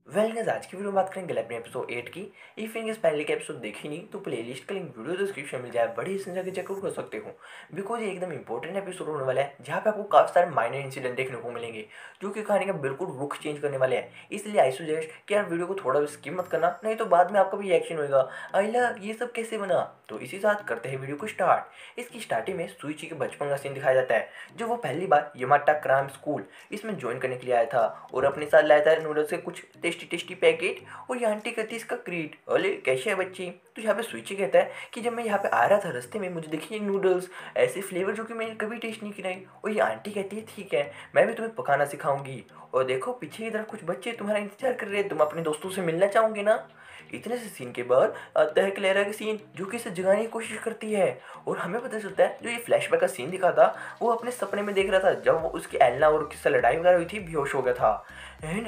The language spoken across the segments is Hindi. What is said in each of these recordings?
गाइस आज की वीडियो में बात करेंगे अपने एपिसोड 8 की। इफ इनकेस पहले का एपिसोड देखी नहीं तो प्लेलिस्ट का लिंक वीडियो डिस्क्रिप्शन मिल जाए, बड़ी संख्या के चेकआउट कर सकते हो। बिकॉज ये एकदम इंपॉर्टेंट एपिसोड होने वाला है जहाँ पे आपको काफी सारे माइनर इंसिडेंट देखने को मिलेंगे जो कि कहानी का बिल्कुल रुख चेंज करने वाले हैं। इसलिए आई सजेस्ट कि यार वीडियो को थोड़ा भी स्किप मत करना, नहीं तो बाद में आपका भी रिएक्शन होगा, अला ये सब कैसे बना। तो इसी साथ करते हैं वीडियो को स्टार्ट। इसकी स्टार्टिंग में सुइची के बचपन का सीन दिखाया जाता है जो वो पहली बार यमाटा क्राइम स्कूल इसमें ज्वाइन करने के लिए आया था और अपने साथ लाया था नूडल्स के कुछ टेस्टी टेस्टी पैकेट। और ये आंटी कहती है इसका क्रीड, अरे कैसे है बच्ची। तो यहाँ पे स्विची कहता है कि जब मैं यहाँ पे आ रहा था रास्ते में मुझे देखिए नूडल्स ऐसे फ्लेवर जो कि मैंने कभी टेस्ट नहीं कराई। और ये आंटी कहती है ठीक है मैं भी तुम्हें पकाना सिखाऊंगी, और देखो पीछे की तरफ कुछ बच्चे तुम्हारा इंतजार कर रहे हैं, तुम अपने दोस्तों से मिलना चाहोगे ना। इतने से सीन के बाद आता है क्लेरा का सीन जो कि इसे जगाने की कोशिश करती है। और हमें पता चलता है जो ये फ्लैशबैक का सीन दिखा था वो अपने सपने में देख रहा था जब वो उसकी एलना और किससे लड़ाई वगैरह हुई थी, बेहोश हो गया था। एंड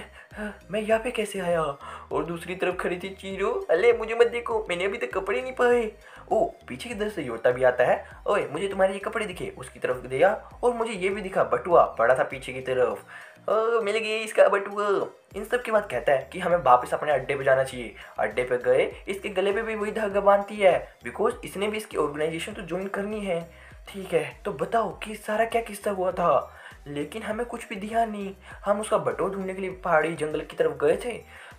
मैं यहाँ पे कैसे आया। और दूसरी तरफ खड़ी थी चीरो, अले मुझे मत देखो मैंने अभी तक कपड़े नहीं पाए। ओ पीछे की तरफ से योटा भी आता है, ओए मुझे तुम्हारे ये कपड़े दिखे, उसकी तरफ दिया और मुझे ये भी दिखा बटुआ पड़ा था पीछे की तरफ। मिल गया इसका बटुआ। इन सब के बाद कहता है कि हमें वापस अपने अड्डे पे जाना चाहिए। अड्डे पे गए, इसके गले पे भी वही धागा बांधती है बिकॉज इसने भी इसकी ऑर्गेनाइजेशन तो ज्वाइन करनी है। ठीक है तो बताओ कि सारा क्या किस्सा हुआ था। लेकिन हमें कुछ भी ध्यान नहीं। हम उसका बटुआ ढूंढने के लिए पहाड़ी जंगल की तरफ गए थे।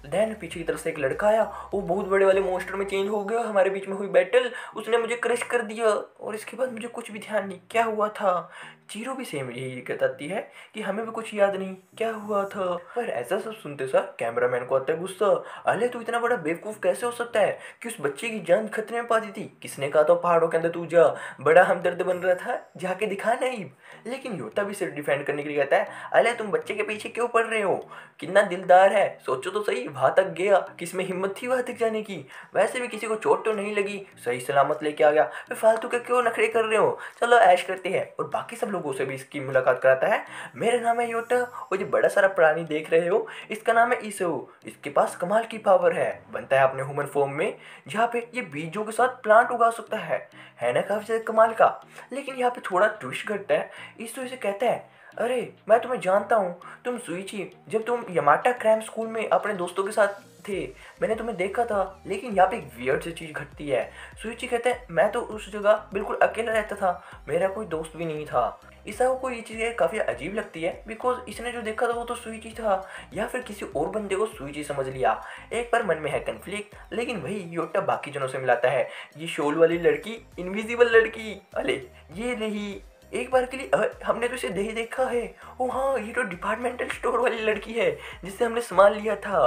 देन पीछे की तरफ से एक लड़का आया, वो बहुत बड़े वाले मॉन्स्टर में चेंज हो गया, हमारे बीच में हुई बैटल, उसने मुझे क्रश कर दिया और इसके बाद मुझे कुछ भी ध्यान नहीं क्या हुआ था। जीरो भी सेम यही कहती है कि हमें भी कुछ याद नहीं क्या हुआ था। पर ऐसा सब सुनते सर कैमरामैन को आता है गुस्सा, अरे तू इतना बड़ा बेवकूफ़ कैसे हो सकता है कि उस बच्चे की जान खतरे में पा दी थी। किसने कहा था पहाड़ों के अंदर तू जा, बड़ा हमदर्द बन रहा था, जाके दिखा नहीं। लेकिन योता भी सिर्फ डिफेंड करने के लिए कहता है, अरे तुम बच्चे के पीछे क्यों पड़ रहे हो, कितना दिलदार है, सोचो तो सही वहां तक गया, किसमें हिम्मत थी वहां तक जाने की, वैसे भी किसी को चोट तो नहीं लगी, सही सलामत लेके आ गया, फिर फालतू के क्यों नखरे कर रहे हो, चलो ऐश करते हैं। और बाकी सब लोगों से भी इसकी मुलाकात कराता है। मेरा नाम है योटा और जो बड़ा सारा प्राणी देख रहे हो इसका नाम है ईसो, इसके पास कमाल की पावर है, बनता है अपने ह्यूमन फॉर्म में जहाँ पे ये बीजों के साथ प्लांट उगा सकता है ना काफी ज्यादा कमाल का। लेकिन यहाँ पे थोड़ा ट्विस्ट घटता है। ईसो इसे कहता है, अरे मैं तुम्हें जानता हूँ, तुम सुइची जब तुम यमाटा क्राइम स्कूल में अपने दोस्तों के साथ थे मैंने तुम्हें देखा था। लेकिन यहाँ पे एक वियर्ड सी चीज़ घटती है। सुइची कहते हैं मैं तो उस जगह बिल्कुल अकेला रहता था, मेरा कोई दोस्त भी नहीं था। ईसा को ये चीज़ें काफ़ी अजीब लगती है बिकॉज इसने जो देखा था वो तो सुइची था, या फिर किसी और बंदे को सुइची समझ लिया। एक बार मन में है कन्फ्लिक्ट, लेकिन वही योटा बाकी जनों से मिलाता है, ये शोल वाली लड़की, इनविजिबल लड़की, अरे ये नहीं, एक बार के लिए हमने तो इसे नहीं देखा है। ओ हाँ ये तो डिपार्टमेंटल स्टोर वाली लड़की है जिससे हमने सामान लिया था।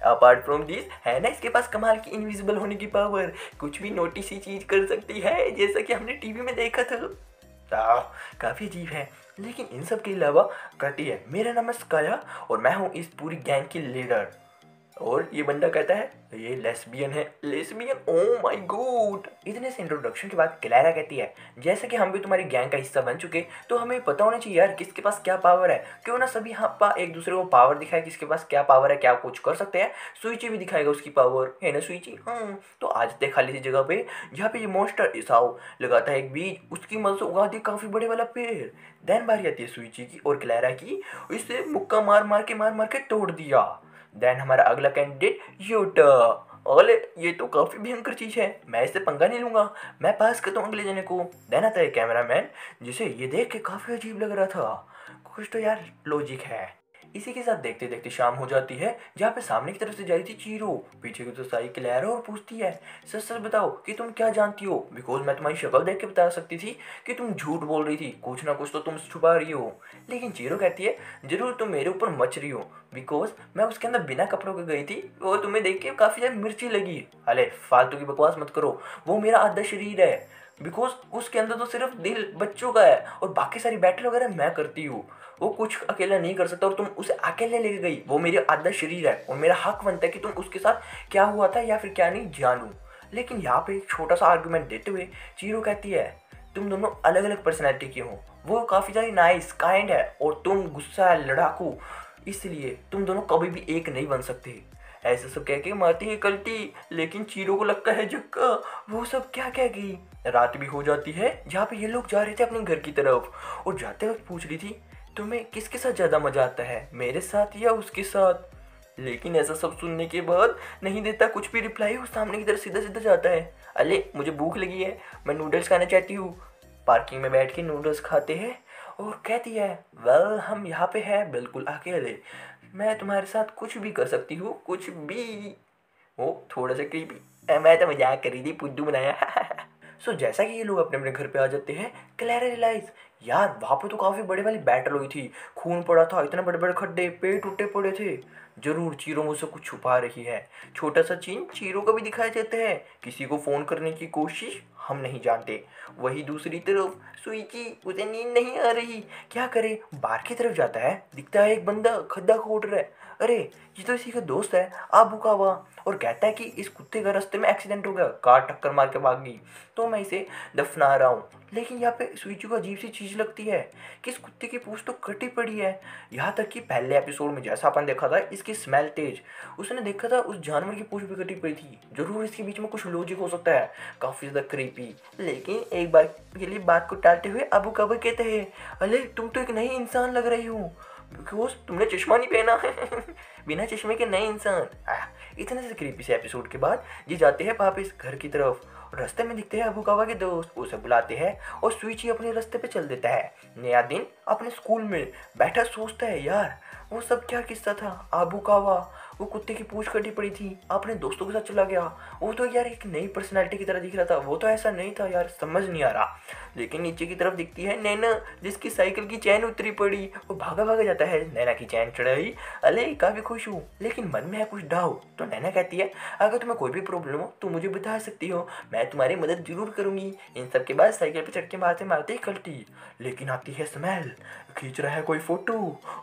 अपार्ट फ्रॉम दिस है ना इसके पास कमाल की इनविजिबल होने की पावर, कुछ भी नोटिस ही चीज कर सकती है जैसा कि हमने टीवी में देखा था। काफी अजीब है। लेकिन इन सब के अलावा कहती है मेरा नाम है स्काया और मैं हूँ इस पूरी गैंग की लीडर। और ये बंदा कहता है ये लेस्बियन है। Lesbian, oh my God. इतने से इंट्रोडक्शन के बाद क्लैरा कहती है जैसे कि हम भी तुम्हारी गैंग का हिस्सा बन चुके तो हमें पता होना चाहिए यार किसके पास क्या पावर है, क्यों ना सभी हम एक दूसरे को पावर दिखाए किसके पास क्या पावर है, क्या कुछ कर सकते हैं। सुइची भी दिखाएगा उसकी पावर, है ना सुइची। तो आज तक खाली सी जगह पे जहाँ पे ये मॉन्स्टर इसाओ लगाता है एक बीज, उसकी मदद से उगा दिया काफी बड़े वाला पेड़। देन बारी आती है सुइची की और क्लैरा की, इसे मुक्का मार मार के तोड़ दिया। देन हमारा अगला कैंडिडेट योटा, अगले ये तो काफी भयंकर चीज है, मैं इससे पंगा नहीं लूंगा, मैं पास करता हूँ अगले जने को। देन आता है कैमरामैन जिसे ये देख के काफी अजीब लग रहा था, कुछ तो यार लॉजिक है। इसी के साथ देखते देखते शाम हो जाती है जहाँ पे सामने की तरफ से जाती थी चीरो, पीछे की तरफ से आई क्लैरा और पूछती है सच सच बताओ कि तुम क्या जानती हो, बिकॉज मैं तुम्हारी शक्ल देख के बता सकती थी कि तुम झूठ बोल रही थी, कुछ ना कुछ तो तुम छुपा रही हो। लेकिन चीरो कहती है जरूर तुम मेरे ऊपर मच रही हो बिकॉज मैं उसके अंदर बिना कपड़ों के गई थी और तुम्हें देख के काफी ज्यादा मिर्ची लगी। अरे फालतू की बकवास मत करो, वो मेरा आधा शरीर है बिकॉज उसके अंदर तो सिर्फ दिल बच्चों का है और बाकी सारी बैटल वगैरह मैं करती हूँ, वो कुछ अकेला नहीं कर सकता और तुम उसे अकेले लेके गई, वो मेरी आधा शरीर है और मेरा हक बनता है कि तुम उसके साथ क्या हुआ था या फिर क्या नहीं जानूं। लेकिन यहाँ पे एक छोटा सा आर्गुमेंट देते हुए चीरो कहती है तुम दोनों अलग अलग पर्सनैलिटी के हो, वो काफ़ी ज़्यादा नाइस काइंड है और तुम गुस्सा है लड़ाकू, इसलिए तुम दोनों कभी भी एक नहीं बन सकते। ऐसे सब कह के मारती है कल्टी, लेकिन चीरो को लगता है झक्का, वो सब क्या कह गई। रात भी हो जाती है जहाँ पे ये लोग जा रहे थे अपने घर की तरफ और जाते वक्त पूछ रही थी तुम्हें किसके साथ ज़्यादा मजा आता है, मेरे साथ या उसके साथ। लेकिन ऐसा सब सुनने के बाद नहीं देता कुछ भी रिप्लाई, वो सामने की तरफ सीधा सीधा जाता है। अले मुझे भूख लगी है, मैं नूडल्स खाना चाहती हूँ। पार्किंग में बैठ के नूडल्स खाते हैं और कहती है वेल हम यहाँ पे हैं बिल्कुल अकेले, मैं तुम्हारे साथ कुछ भी कर सकती हूँ, कुछ भी। वो थोड़ा सा क्रीपी, मैं तो मजाक कर रही थी, पुद्दू बनाया। सो जैसा कि ये लोग अपने अपने घर पे आ जाते हैं, क्लैरा रियलाइज यार वहाँ पे तो काफ़ी बड़े वाली बैटल हुई थी, खून पड़ा था, इतने बड़े बड़े खड्डे, पेड़ टूटे पड़े थे। जरूर चीरो मुझसे कुछ छुपा रही है। छोटा सा चीन चीरो का भी दिखाई देते हैं, किसी को फ़ोन करने की कोशिश, हम नहीं जानते। वही दूसरी तरफ सुइची, उसे नींद नहीं आ रही, क्या करे, बाहर की तरफ जाता है, दिखता है एक बंदा खड्डा खोद रहा है। अरे ये तो इसी का दोस्त है आबुकावा, और कहता है कि इस कुत्ते का रास्ते में एक्सीडेंट हो गया, कार टक्कर मार के भाग गई, तो मैं इसे दफना रहा हूँ। लेकिन यहाँ पे सुइचू को अजीब सी चीज़ लगती है कि इस कुत्ते की पूंछ तो कटी पड़ी है। यहाँ तक कि पहले एपिसोड में जैसा अपन देखा था इसकी स्मेल तेज, उसने देखा था उस जानवर की पूंछ भी कटी पड़ी थी। जरूर इसके बीच में कुछ लॉजिक हो सकता है, काफ़ी ज़्यादा क्रीपी। लेकिन एक बार के लिए बात को टालते हुए अबू कबा कहते हैं अरे तुम तो एक नई इंसान लग रही हो, बिकॉज तुमने चश्मा नहीं पहना है। बिना चश्मे के नए इंसान। इतने से क्रीपी से एपिसोड के बाद ये जाते हैं वापस घर की तरफ। रास्ते में दिखते हैं अबुकावा के दोस्त, उसे बुलाते हैं और स्विची अपने रास्ते पे चल देता है। नया दिन अपने स्कूल में बैठा सोचता है यार वो सब क्या किस्सा था, अबुकावा वो कुत्ते की पूंछ कटी पड़ी थी, अपने दोस्तों के साथ चला गया, वो तो यार एक नई पर्सनैलिटी की तरह दिख रहा था, वो तो ऐसा नहीं था यार, समझ नहीं आ रहा। लेकिन नीचे की तरफ दिखती है नैना, जिसकी साइकिल की चैन उतरी पड़ी, वो भागा भागा जाता है, नैना की चैन चढ़ाई, अरे काफ़ी खुश हूँ, लेकिन मन में है कुछ डाउट। तो नैना कहती है अगर तुम्हें कोई भी प्रॉब्लम हो तो मुझे बता सकती हो, मैं तुम्हारी मदद जरूर करूँगी। इन सब के बाद साइकिल पर चढ़ के मारते मारते ही कल्टी, लेकिन आती है स्मेल, खींच रहा है कोई फोटो,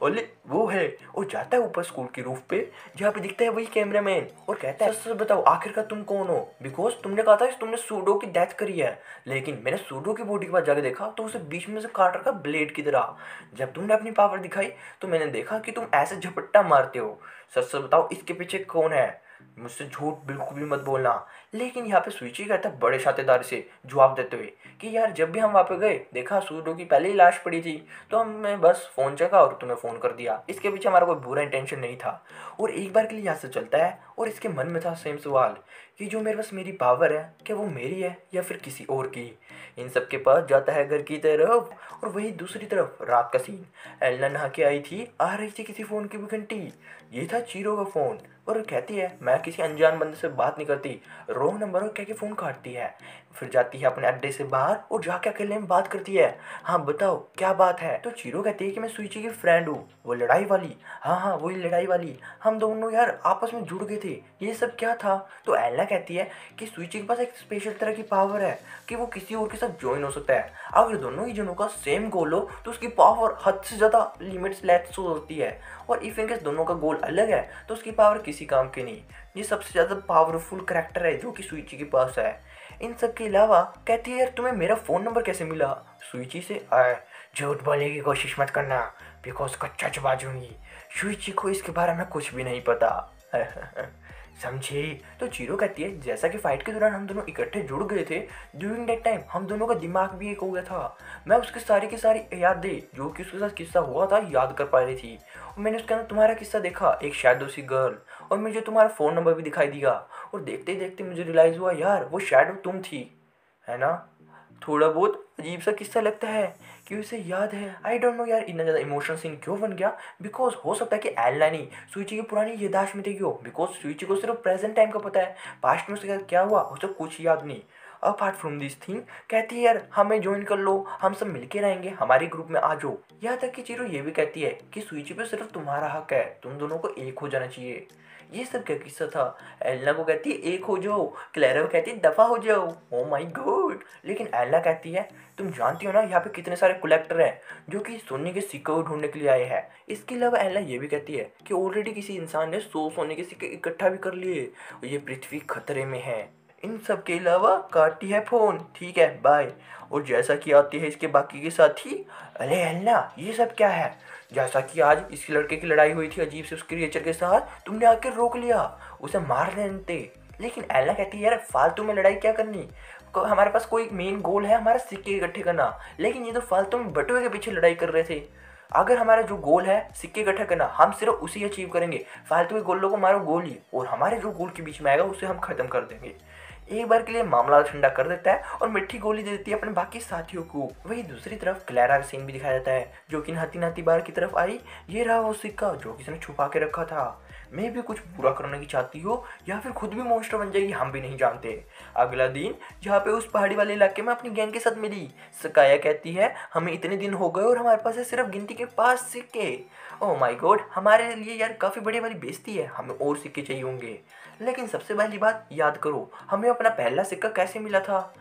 और वो है, और जाता है ऊपर स्कूल की रूफ पे, जहाँ पे दिखता है वही कैमरामैन, और कहता है सच बताओ आखिरकार तुम कौन हो, बिकॉज तुमने कहा था तुमने सूडो की डेथ करी है, लेकिन मैंने सूडो की बॉडी के पास जाके देखा तो उसे बीच में से काट रखा ब्लेड की तरह। जब तुमने अपनी पावर दिखाई तो मैंने देखा कि तुम ऐसे झपट्टा मारते हो, सच बताओ इसके पीछे कौन है, मुझसे झूठ बिल्कुल भी मत बोलना। लेकिन यहाँ पे स्विची कहता है बड़े शातेदार से जवाब देते हुए कि यार जब भी हम वहाँ पे गए देखा सूडो की पहले ही लाश पड़ी थी, तो हमने बस फ़ोन चखा और तुम्हें फ़ोन कर दिया, इसके पीछे हमारा कोई बुरा इंटेंशन नहीं था। और एक बार के लिए यहाँ से चलता है और इसके मन में था सेम सवाल कि जो मेरे पास मेरी पावर है क्या वो मेरी है या फिर किसी और की। इन सब के पास जाता है घर की तरफ, और वही दूसरी तरफ रात का सीन, एलना नहा के आई थी, आ रही थी किसी फ़ोन की भी घंटी, ये था चीरो का फ़ोन, और कहती है मैं किसी अनजान बंदे से बात नहीं करती, रॉन्ग नंबर हो कह के फ़ोन काटती है। फिर जाती है अपने अड्डे से बाहर और जाके अकेले में बात करती है, हाँ बताओ क्या बात है। तो चीरो कहती है कि मैं सुइची की फ्रेंड हूँ, वो लड़ाई वाली, हाँ हाँ वही लड़ाई वाली, हम दोनों यार आपस में जुड़ गए थे, ये सब क्या था। तो एल्ना कहती है कि सुइची के पास एक स्पेशल तरह की पावर है कि वो किसी और के साथ ज्वाइन हो सकता है, अगर दोनों ही जनों का सेम गोल हो तो उसकी पावर हद से ज़्यादा लिमिट्स लेट्स होती है, और इफ इनकेस दोनों का गोल अलग है तो उसकी पावर किसी काम की नहीं। ये सबसे ज़्यादा पावरफुल करैक्टर है जो कि सुइची के पास है। इन सब के अलावा कहती है यार तुम्हें मेरा फ़ोन नंबर कैसे मिला। सुइची से झूठ बोलने की कोशिश मत करना बिकॉज कच्चा चबा दूंगी। सुइची को इसके बारे में कुछ भी नहीं पता। समझे। तो चीरो कहती है जैसा कि फाइट के दौरान हम दोनों इकट्ठे जुड़ गए थे, ड्यूरिंग दैट टाइम हम दोनों का दिमाग भी एक हो गया था, मैं उसकी सारी की सारी यादें जो कि उसके साथ किस्सा हुआ था याद कर पा रही थी, और मैंने उसके अंदर तुम्हारा किस्सा देखा, एक शैडो सी गर्ल, और मुझे तुम्हारा फ़ोन नंबर भी दिखाई दिया, और देखते देखते मुझे रियलाइज़ हुआ यार वो शैडो तुम थी, है ना। थोड़ा बहुत अजीब सा किस्सा लगता है कि उसे याद है। आई डोंट नो यार इतना ज़्यादा इमोशनल सीन क्यों बन गया, बिकॉज हो सकता है कि एल्ना नहीं सुइची की पुरानी याददाश्त में थी क्यों, बिकॉज सुइची को सिर्फ प्रेजेंट टाइम का पता है, पास्ट में उसके क्या हुआ उसे कुछ याद नहीं। अपार्ट फ्रॉम दिस थिंग कहती है यार हमें ज्वाइन कर लो, हम सब मिलके रहेंगे, हमारे ग्रुप में आ जाओ। यहाँ तक कि चीरो ये भी कहती है कि सुइची पे सिर्फ तुम्हारा हक है, तुम दोनों को एक हो जाना चाहिए। ये सब क्या किस्सा था। एल्ना को कहती है एक हो जाओ, क्लैरा को कहती है दफा हो जाओ। Oh my God. लेकिन एल्ना कहती है तुम जानती हो ना यहाँ पे कितने सारे कलेक्टर हैं जो कि सोने के सिक्के को ढूंढने के लिए आए हैं। इसके अलावा एल्ना ये भी कहती है कि ऑलरेडी किसी इंसान ने 100 सोने के सिक्के इकट्ठा भी कर लिए और ये पृथ्वी खतरे में है। इन सब के अलावा काटती है फ़ोन, ठीक है बाय। और जैसा कि आती है इसके बाकी के साथी, अरे एल्ना ये सब क्या है, जैसा कि आज इस लड़के की लड़ाई हुई थी अजीब से उस क्रिएचर के साथ, तुमने आकर रोक लिया, उसे मार देते। लेकिन एल्ना कहती है यार फालतू में लड़ाई क्या करनी, हमारे पास कोई मेन गोल है हमारा सिक्के इकट्ठे करना, लेकिन ये तो फालतू में बटुए के पीछे लड़ाई कर रहे थे। अगर हमारा जो गोल है सिक्के इकट्ठा करना, हम सिर्फ उसी अचीव करेंगे। फालतू के गोलों को मारो गोली, और हमारे जो गोल के बीच में आएगा उसे हम खत्म कर देंगे। एक बार के लिए मामला ठंडा कर देता है और मिट्टी गोली दे देती है अपने बाकी साथियों को। वही दूसरी तरफ क्लैरा का सीन भी दिखाया जाता है, जो कि नाती नाती बार की तरफ आई। ये रहा वो सिक्का जो किसी ने छुपा के रखा था। मैं भी कुछ बुरा करने की चाहती हो या फिर खुद भी मॉन्स्टर बन जाएगी, हम भी नहीं जानते। अगला दिन जहाँ पे उस पहाड़ी वाले इलाके में अपनी गैंग के साथ मिली। सकाया कहती है हमें इतने दिन हो गए और हमारे पास है सिर्फ गिनती के 5 सिक्के। ओह माय गॉड, हमारे लिए यार काफ़ी बड़ी वाली बेइज्जती है, हमें और सिक्के चाहिए होंगे। लेकिन सबसे पहली बात याद करो, हमें अपना पहला सिक्का कैसे मिला था।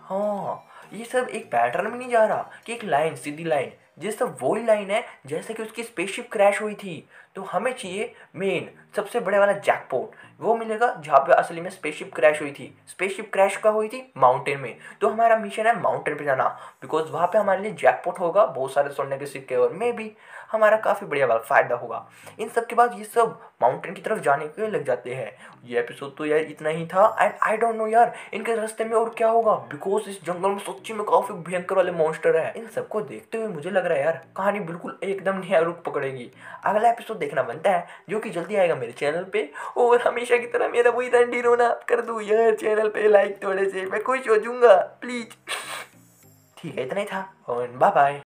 हाँ, ये सब एक पैटर्न में नहीं जा रहा कि एक लाइन सीधी लाइन, जिस सब वही लाइन है जैसे कि उसकी स्पेसशिप क्रैश हुई थी। तो हमें चाहिए मेन सबसे बड़े वाला जैकपॉट, वो मिलेगा जहाँ पे असली में स्पेसशिप क्रैश हुई थी। स्पेसशिप क्रैश कहाँ हुई थी? माउंटेन में। तो हमारा मिशन है माउंटेन पे जाना, बिकॉज वहाँ पे हमारे लिए जैकपॉट होगा, बहुत सारे सोने के सिक्के, और मे भी हमारा काफ़ी बढ़िया वाला फ़ायदा होगा। इन सब के बाद ये सब माउंटेन की तरफ जाने के लिए लग जाते हैं। ये एपिसोड तो यार इतना ही था, एंड आई डोंट नो यार इनके रास्ते में और क्या होगा, बिकॉज इस जंगल में सच्ची में काफ़ी भयंकर वाले मॉन्स्टर है। इन सबको देखते हुए मुझे लग रहा है यार कहानी बिल्कुल एकदम नया रुख पकड़ेगी। अगला एपिसोड देखना बनता है, जो कि जल्दी आएगा मेरे चैनल पे। और हमेशा की तरह मेरा वही डंडी रोना कर दूँ यार चैनल पे लाइक, थोड़े से मैं खुश हो जाऊंगा प्लीज। ठीक है, इतना ही था और बाय बाय।